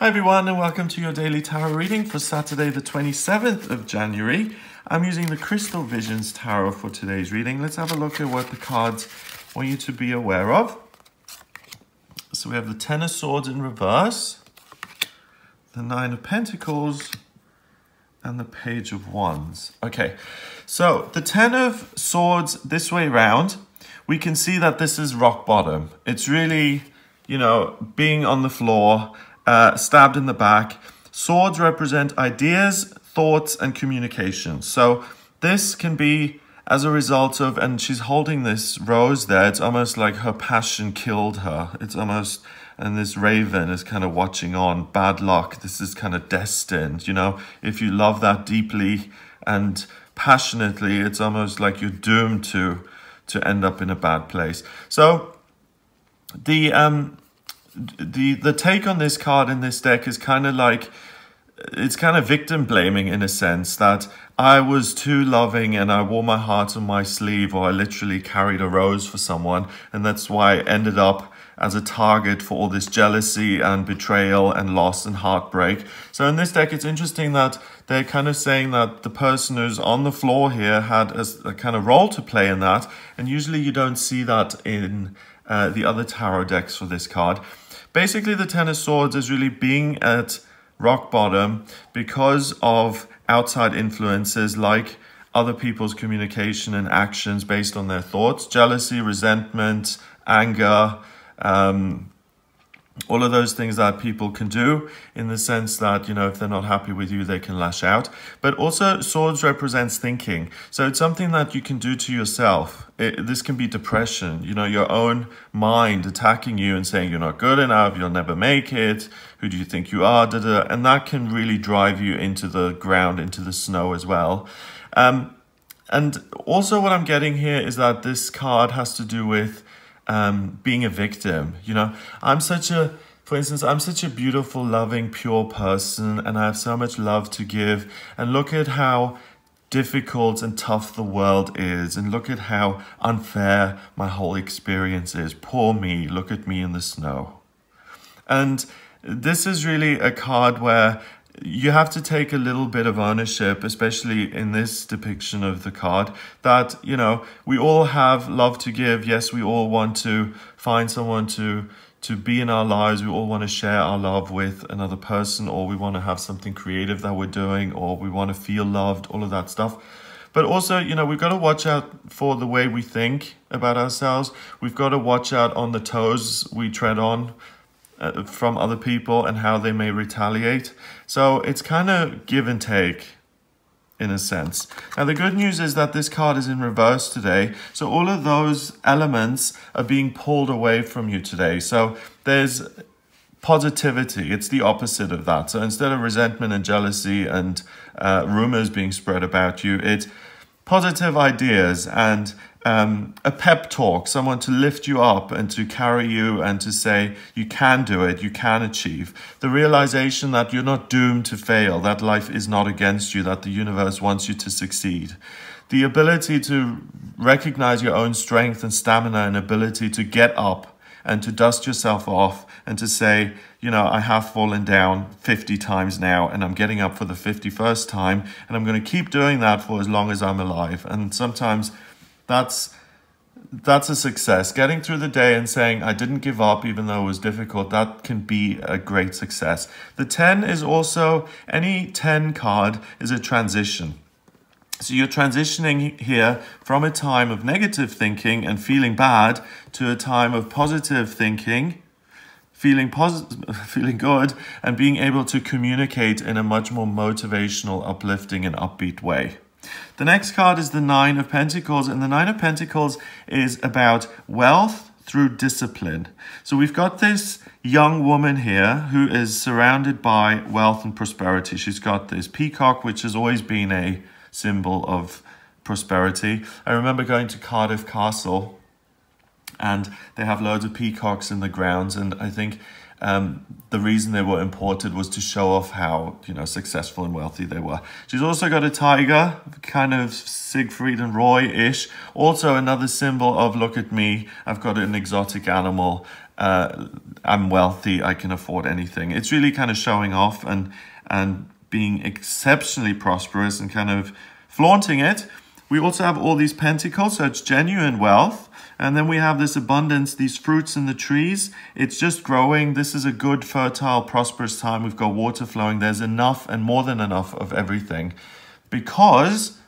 Hi everyone and welcome to your daily tarot reading for Saturday the 27th of January. I'm using the Crystal Visions Tarot for today's reading. Let's have a look at what the cards want you to be aware of. So we have the Ten of Swords in reverse, the Nine of Pentacles, and the Page of Wands. Okay, so the Ten of Swords this way round, we can see that this is rock bottom. It's really, being on the floor, stabbed in the back. Swords represent ideas, thoughts, and communication. So this can be as a result of, and she's holding this rose there, it's almost like her passion killed her. It's almost, and this raven is kind of watching on. Bad luck, this is kind of destined, if you love that deeply and passionately, it's almost like you're doomed to end up in a bad place. So the take on this card in this deck is kind of like, it's kind of victim blaming in a sense that I was too loving and I wore my heart on my sleeve, or I literally carried a rose for someone, and that's why I ended up as a target for all this jealousy and betrayal and loss and heartbreak. So in this deck, it's interesting that they're kind of saying that the person who's on the floor here had a kind of role to play in that, and usually you don't see that in the other tarot decks for this card. Basically, the Ten of Swords is really being at rock bottom because of outside influences like other people's communication and actions based on their thoughts, jealousy, resentment, anger, all of those things that people can do in the sense that, if they're not happy with you, they can lash out. But also swords represents thinking. So it's something that you can do to yourself. This can be depression, your own mind attacking you and saying you're not good enough, you'll never make it, who do you think you are, and that can really drive you into the ground, into the snow as well. And also what I'm getting here is that this card has to do with being a victim. For instance, I'm such a beautiful, loving, pure person, and I have so much love to give, and look at how difficult and tough the world is, and look at how unfair my whole experience is. Poor me, look at me in the snow. And this is really a card where you have to take a little bit of ownership, especially in this depiction of the card, that, we all have love to give. Yes, we all want to find someone to be in our lives. We all want to share our love with another person, or we want to have something creative that we're doing, or we want to feel loved, all of that stuff. But also, we've got to watch out for the way we think about ourselves. We've got to watch out on the toes we tread on from other people and how they may retaliate. So it's kind of give and take in a sense. Now the good news is that this card is in reverse today. So all of those elements are being pulled away from you today. So there's positivity. It's the opposite of that. So instead of resentment and jealousy and rumors being spread about you, it's positive ideas and a pep talk, someone to lift you up and to carry you and to say you can do it, you can achieve. The realization that you're not doomed to fail, that life is not against you, that the universe wants you to succeed. The ability to recognize your own strength and stamina and ability to get up and to dust yourself off and to say, I have fallen down 50 times now and I'm getting up for the 51st time, and I'm going to keep doing that for as long as I'm alive. And sometimes that's a success. Getting through the day and saying, I didn't give up even though it was difficult, that can be a great success. The 10 is also, any 10 card is a transition. So you're transitioning here from a time of negative thinking and feeling bad to a time of positive thinking, feeling good, and being able to communicate in a much more motivational, uplifting, and upbeat way. The next card is the Nine of Pentacles, and the Nine of Pentacles is about wealth through discipline. So we've got this young woman here who is surrounded by wealth and prosperity. She's got this peacock, which has always been a symbol of prosperity. I remember going to Cardiff Castle, and they have loads of peacocks in the grounds, and I think the reason they were imported was to show off how, successful and wealthy they were. She's also got a tiger, kind of Siegfried and Roy-ish. Also another symbol of, look at me, I've got an exotic animal I'm wealthy, I can afford anything. It's really kind of showing off and being exceptionally prosperous and kind of flaunting it. We also have all these pentacles, so it's genuine wealth. And then we have this abundance, these fruits in the trees. It's just growing. This is a good, fertile, prosperous time. We've got water flowing. There's enough and more than enough of everything because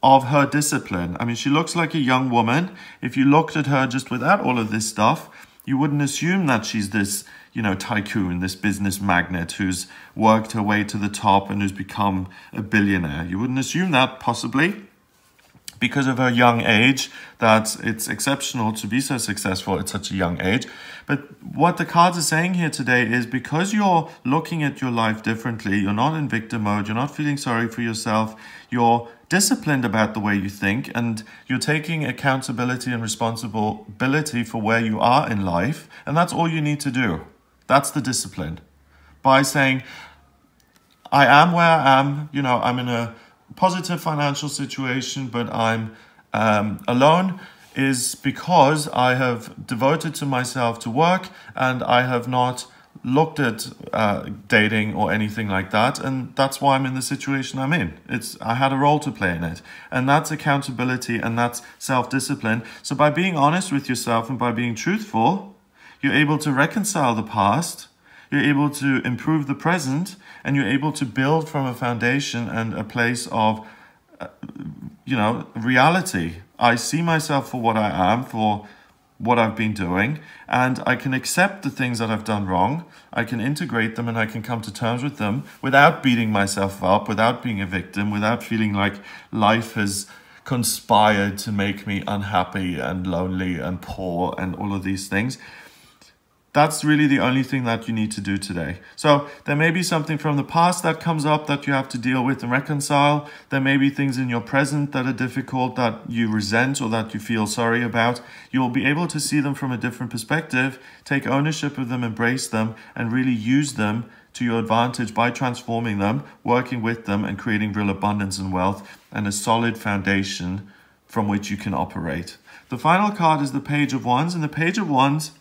of her discipline. I mean, she looks like a young woman. If you looked at her just without all of this stuff, you wouldn't assume that she's this, tycoon, this business magnate who's worked her way to the top and who's become a billionaire. You wouldn't assume that, possibly, because of her young age, that it's exceptional to be so successful at such a young age. But what the cards are saying here today is because you're looking at your life differently, you're not in victim mode, you're not feeling sorry for yourself, you're disciplined about the way you think, and you're taking accountability and responsibility for where you are in life, and that's all you need to do. That's the discipline. By saying, I am where I am, I'm in a positive financial situation, but I'm alone, is because I have devoted to myself to work and I have not looked at dating or anything like that, and that's why I'm in the situation I'm in. I had a role to play in it, and that's accountability and that's self-discipline. So by being honest with yourself and by being truthful, you're able to reconcile the past, you're able to improve the present, and you're able to build from a foundation and a place of, reality. I see myself for what I am, for what I've been doing, and I can accept the things that I've done wrong. I can integrate them and I can come to terms with them without beating myself up, without being a victim, without feeling like life has conspired to make me unhappy and lonely and poor and all of these things. That's really the only thing that you need to do today. So there may be something from the past that comes up that you have to deal with and reconcile. There may be things in your present that are difficult, that you resent or that you feel sorry about. You'll be able to see them from a different perspective, take ownership of them, embrace them, and really use them to your advantage by transforming them, working with them, and creating real abundance and wealth and a solid foundation from which you can operate. The final card is the Page of Wands, and the Page of Wands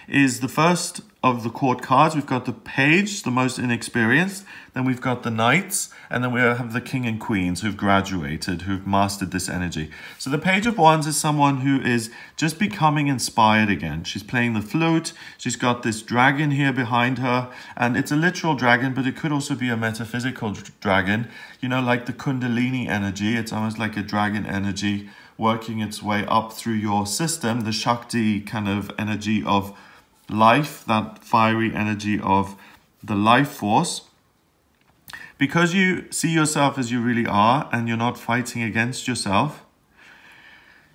is the first of the court cards. We've got the Page, the most inexperienced, then we've got the Knights, and then we have the King and Queens who've graduated, who've mastered this energy. So the Page of Wands is someone who is just becoming inspired again. She's playing the flute, she's got this dragon here behind her, and it's a literal dragon, but it could also be a metaphysical dragon, like the Kundalini energy. It's almost like a dragon energy working its way up through your system, the Shakti kind of energy of life, that fiery energy of the life force. Because you see yourself as you really are and you're not fighting against yourself,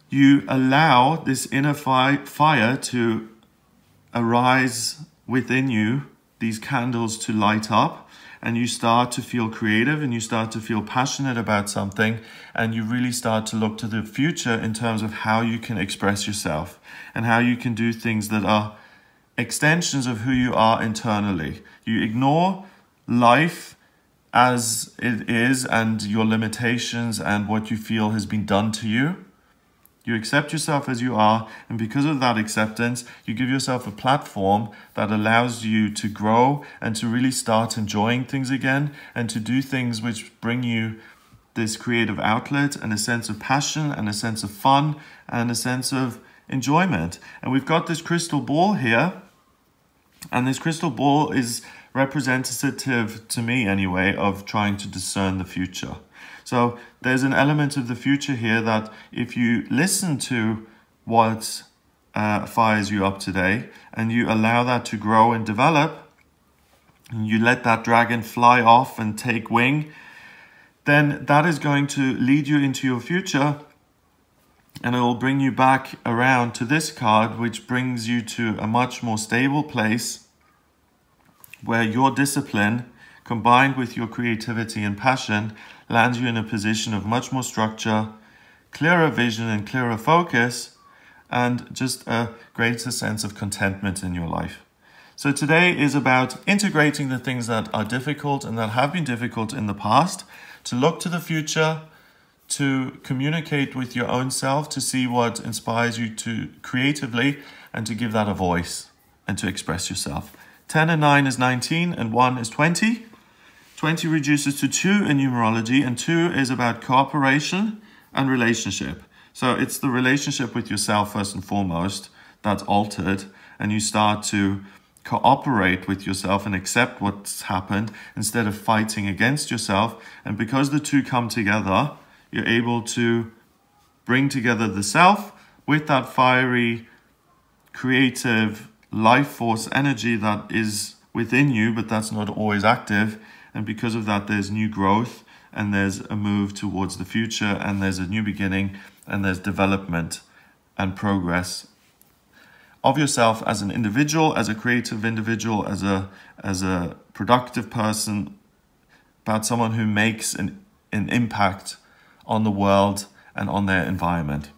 you allow this inner fire to arise within you, these candles to light up, and you start to feel creative and you start to feel passionate about something, and you really start to look to the future in terms of how you can express yourself and how you can do things that are extensions of who you are internally. You ignore life as it is and your limitations and what you feel has been done to you. You accept yourself as you are, and because of that acceptance, you give yourself a platform that allows you to grow and to really start enjoying things again and to do things which bring you this creative outlet and a sense of passion and a sense of fun and a sense of enjoyment. And we've got this crystal ball here, and this crystal ball is representative, to me anyway, of trying to discern the future. So there's an element of the future here that if you listen to what fires you up today and you allow that to grow and develop, and you let that dragon fly off and take wing, then that is going to lead you into your future, and it will bring you back around to this card, which brings you to a much more stable place where your discipline combined with your creativity and passion lands you in a position of much more structure, clearer vision and clearer focus, and just a greater sense of contentment in your life. So today is about integrating the things that are difficult and that have been difficult in the past, to look to the future, to communicate with your own self, to see what inspires you to creatively, and to give that a voice and to express yourself. 10 and 9 is 19, and 1 is 20. 20 reduces to 2 in numerology, and 2 is about cooperation and relationship. So it's the relationship with yourself first and foremost that's altered, and you start to cooperate with yourself and accept what's happened instead of fighting against yourself. And because the two come together, you're able to bring together the self with that fiery, creative, life force energy that is within you, but that's not always active. And because of that, there's new growth, and there's a move towards the future, and there's a new beginning, and there's development and progress of yourself as an individual, as a creative individual, as a productive person, about someone who makes an impact on the world and on their environment.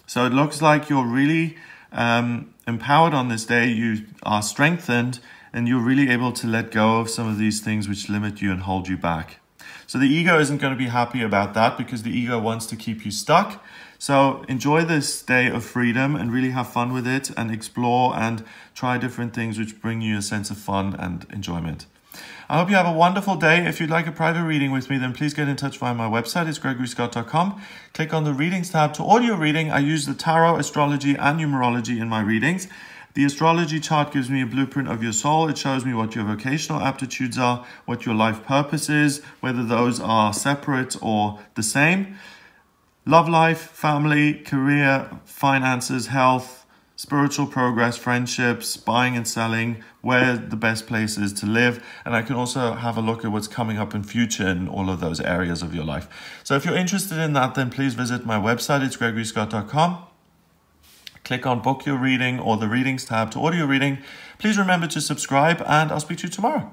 So it looks like you're really empowered on this day. You are strengthened, and you're really able to let go of some of these things which limit you and hold you back. So the ego isn't going to be happy about that, because the ego wants to keep you stuck. So enjoy this day of freedom and really have fun with it, and explore and try different things which bring you a sense of fun and enjoyment. I hope you have a wonderful day. If you'd like a private reading with me, then please get in touch via my website. It's gregoryscott.com. Click on the readings tab to audio reading. I use the tarot, astrology, and numerology in my readings. The astrology chart gives me a blueprint of your soul. It shows me what your vocational aptitudes are, what your life purpose is, whether those are separate or the same. Love life, family, career, finances, health, spiritual progress, friendships, buying and selling, where the best place is to live. And I can also have a look at what's coming up in future in all of those areas of your life. So if you're interested in that, then please visit my website. It's gregoryscott.com. Click on book your reading or the readings tab to audio reading. Please remember to subscribe, and I'll speak to you tomorrow.